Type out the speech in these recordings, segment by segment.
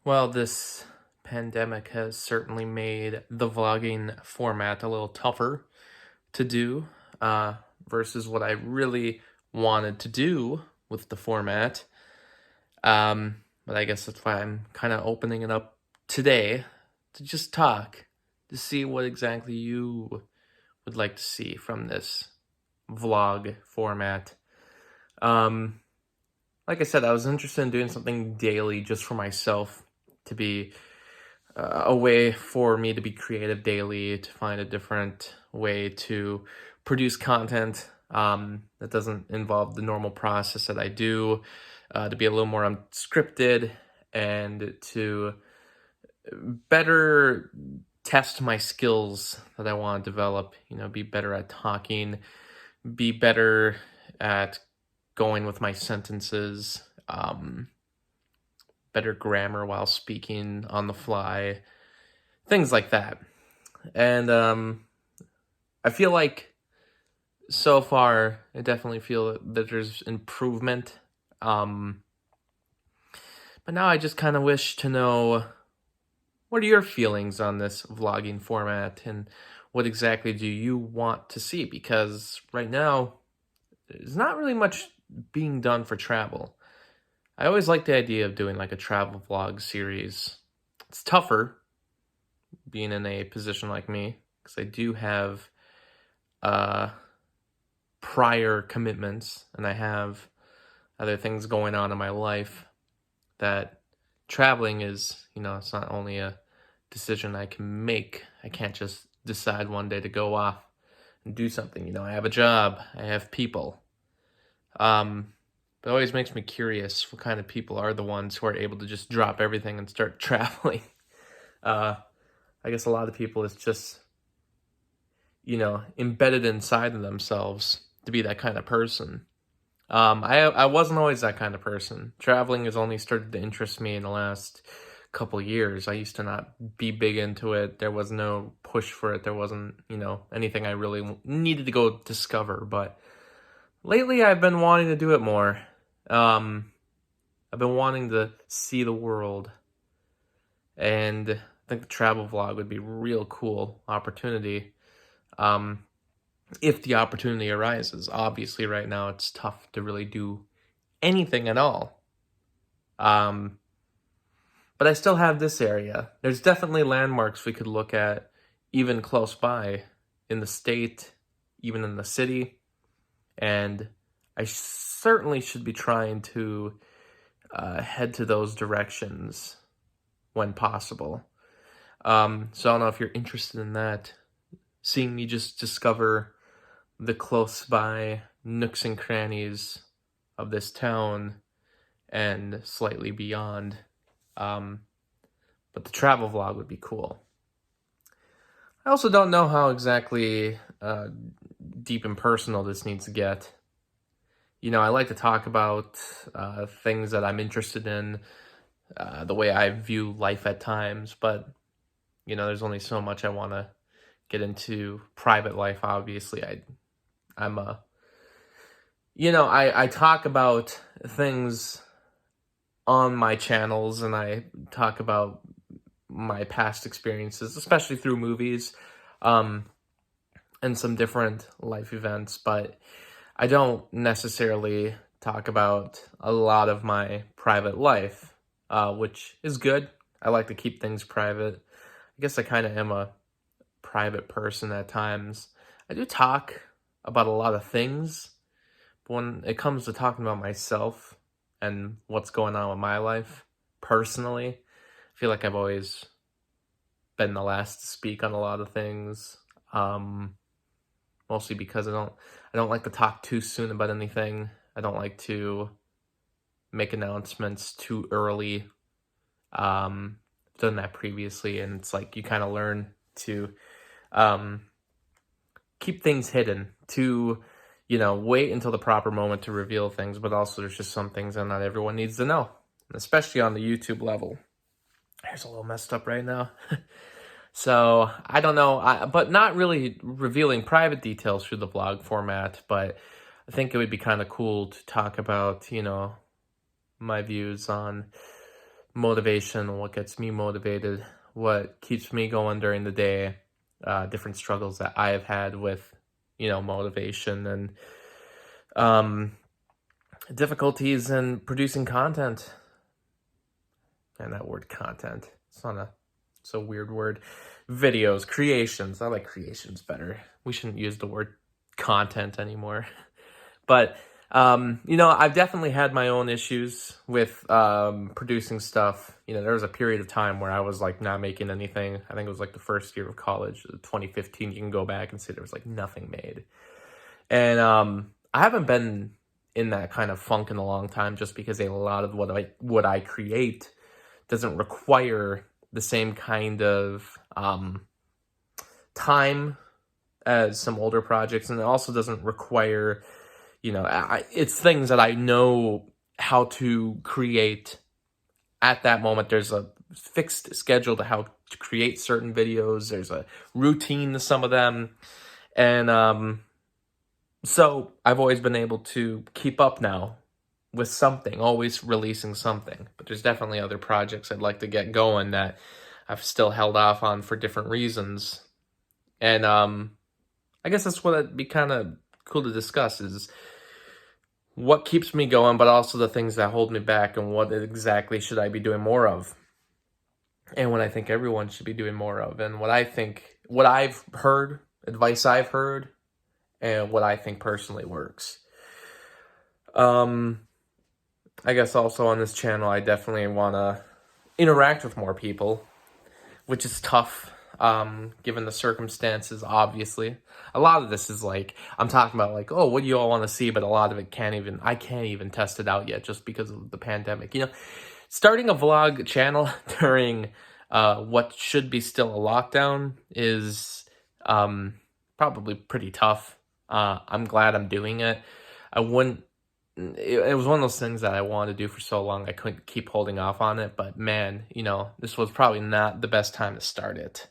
Well, this pandemic has certainly made the vlogging format a little tougher to do uh, versus what I really wanted to do with the format. But I guess that's why I'm kind of opening it up today to just talk, to see what exactly you would like to see from this vlog format. Um, like I said, I was interested in doing something daily just for myself to be a way for me to be creative daily, to find a different way to produce content that doesn't involve the normal process that I do, to be a little more unscripted and to better test my skills that I want to develop, be better at talking, be better at going with my sentences, better grammar while speaking on the fly, things like that. And I feel like so far, I definitely feel that there's improvement. Um, but now I just kind of wish to know, what are your feelings on this vlogging format and what exactly do you want to see? Because right now, there's not really much being done for travel. I always like the idea of doing like a travel vlog series. It's tougher being in a position like me because I do have uh, prior commitments and I have other things going on in my life that traveling is, it's not only a decision I can make. I can't just decide one day to go off and do something. I have a job, I have people. But it always makes me curious what kind of people are the ones who are able to just drop everything and start traveling. Uh, I guess a lot of people is just, embedded inside of themselves to be that kind of person. I wasn't always that kind of person. Traveling has only started to interest me in the last couple years. I used to not be big into it. There was no push for it. There wasn't, anything I really needed to go discover. But lately, I've been wanting to do it more. I've been wanting to see the world, and I think the travel vlog would be a real cool opportunity. Um, if the opportunity arises. Obviously, right now it's tough to really do anything at all. Um, but I still have this area. There's definitely landmarks we could look at, even close by, in the state, even in the city, and I certainly should be trying to head to those directions when possible. So I don't know if you're interested in that. Seeing me just discover the close by nooks and crannies of this town and slightly beyond. But the travel vlog would be cool. I also don't know how exactly deep and personal this needs to get. I like to talk about things that I'm interested in, the way I view life at times, but, there's only so much I want to get into private life, obviously. I'm a, I talk about things on my channels and I talk about my past experiences, especially through movies, and some different life events, but I don't necessarily talk about a lot of my private life, which is good. I like to keep things private. I guess I kind of am a private person at times. I do talk about a lot of things, but when it comes to talking about myself and what's going on with my life personally, I feel like I've always been the last to speak on a lot of things. Mostly because I don't like to talk too soon about anything. I don't like to make announcements too early. I've done that previously, and it's like you kind of learn to keep things hidden, to wait until the proper moment to reveal things, but also there's just some things that not everyone needs to know, especially on the YouTube level. Here's a little messed up right now. So I don't know, but not really revealing private details through the vlog format, but I think it would be kind of cool to talk about, my views on motivation, what gets me motivated, what keeps me going during the day, different struggles that I have had with, motivation and um, difficulties in producing content. And that word content, it's a weird word. Videos, creations. I like creations better. We shouldn't use the word content anymore. But, I've definitely had my own issues with producing stuff. There was a period of time where I was like not making anything. I think it was like the first year of college, 2015. You can go back and see there was like nothing made. And I haven't been in that kind of funk in a long time, just because a lot of what I create doesn't require the same kind of time as some older projects, and it also doesn't require, it's things that I know how to create at that moment. There's a fixed schedule to how to create certain videos. There's a routine to some of them, and so I've always been able to keep up now with something, always releasing something. But there's definitely other projects I'd like to get going that I've still held off on for different reasons. And I guess that's what it'd be kind of cool to discuss, is what keeps me going, but also the things that hold me back, and what exactly should I be doing more of, and what I think everyone should be doing more of, and what I've heard, advice I've heard, and what I think personally works. I guess also on this channel, I definitely want to interact with more people, which is tough, given the circumstances, obviously. A lot of this is like, I'm talking about like, oh, what do you all want to see? But a lot of it I can't even test it out yet, just because of the pandemic. Starting a vlog channel during what should be still a lockdown is probably pretty tough. I'm glad I'm doing it. It was one of those things that I wanted to do for so long, I couldn't keep holding off on it. But man, this was probably not the best time to start it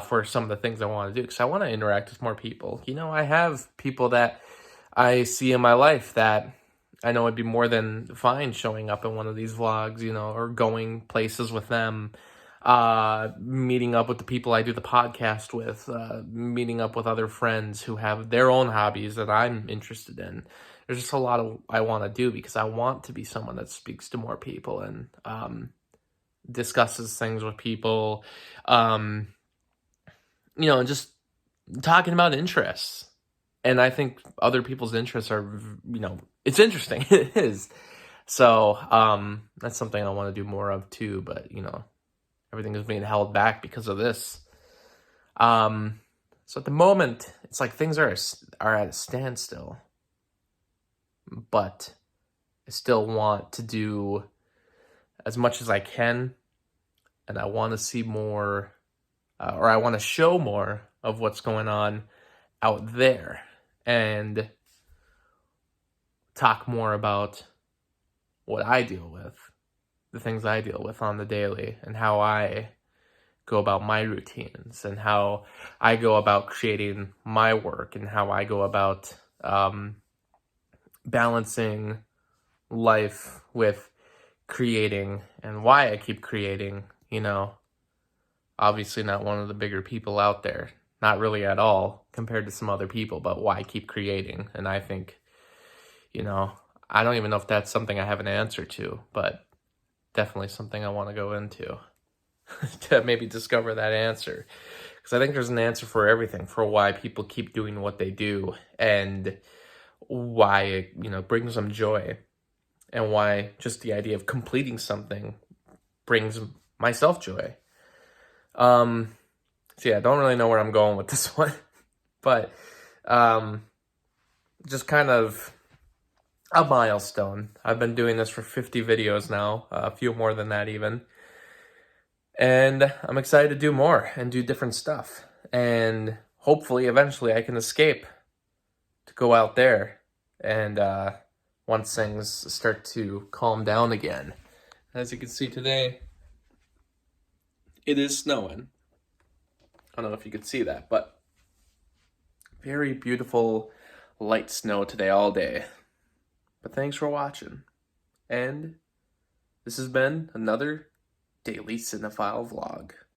for some of the things I want to do, because I want to interact with more people. I have people that I see in my life that I know would be more than fine showing up in one of these vlogs, or going places with them, meeting up with the people I do the podcast with, meeting up with other friends who have their own hobbies that I'm interested in. There's just a lot of I want to do, because I want to be someone that speaks to more people and discusses things with people, and just talking about interests. And I think other people's interests are, it's interesting. It is. So that's something I want to do more of too. But, everything is being held back because of this. So at the moment, it's like things are at a standstill. But I still want to do as much as I can, and I want to see more, or I want to show more of what's going on out there, and talk more about what I deal with, the things I deal with on the daily, and how I go about my routines, and how I go about creating my work, and how I go about balancing life with creating, and why I keep creating. Obviously not one of the bigger people out there, not really at all compared to some other people, but why I keep creating. And I think, I don't even know if that's something I have an answer to, but definitely something I want to go into to maybe discover that answer. Because I think there's an answer for everything, for why people keep doing what they do, and why it, brings them joy, and why just the idea of completing something brings myself joy. So yeah, I don't really know where I'm going with this one, but just kind of a milestone. I've been doing this for 50 videos now, a few more than that even. And I'm excited to do more and do different stuff. And hopefully, eventually, I can escape to go out there. And once things start to calm down again. As you can see today, it is snowing. I don't know if you could see that, but very beautiful light snow today all day. But thanks for watching. And This has been another Daily Cinephile Vlog.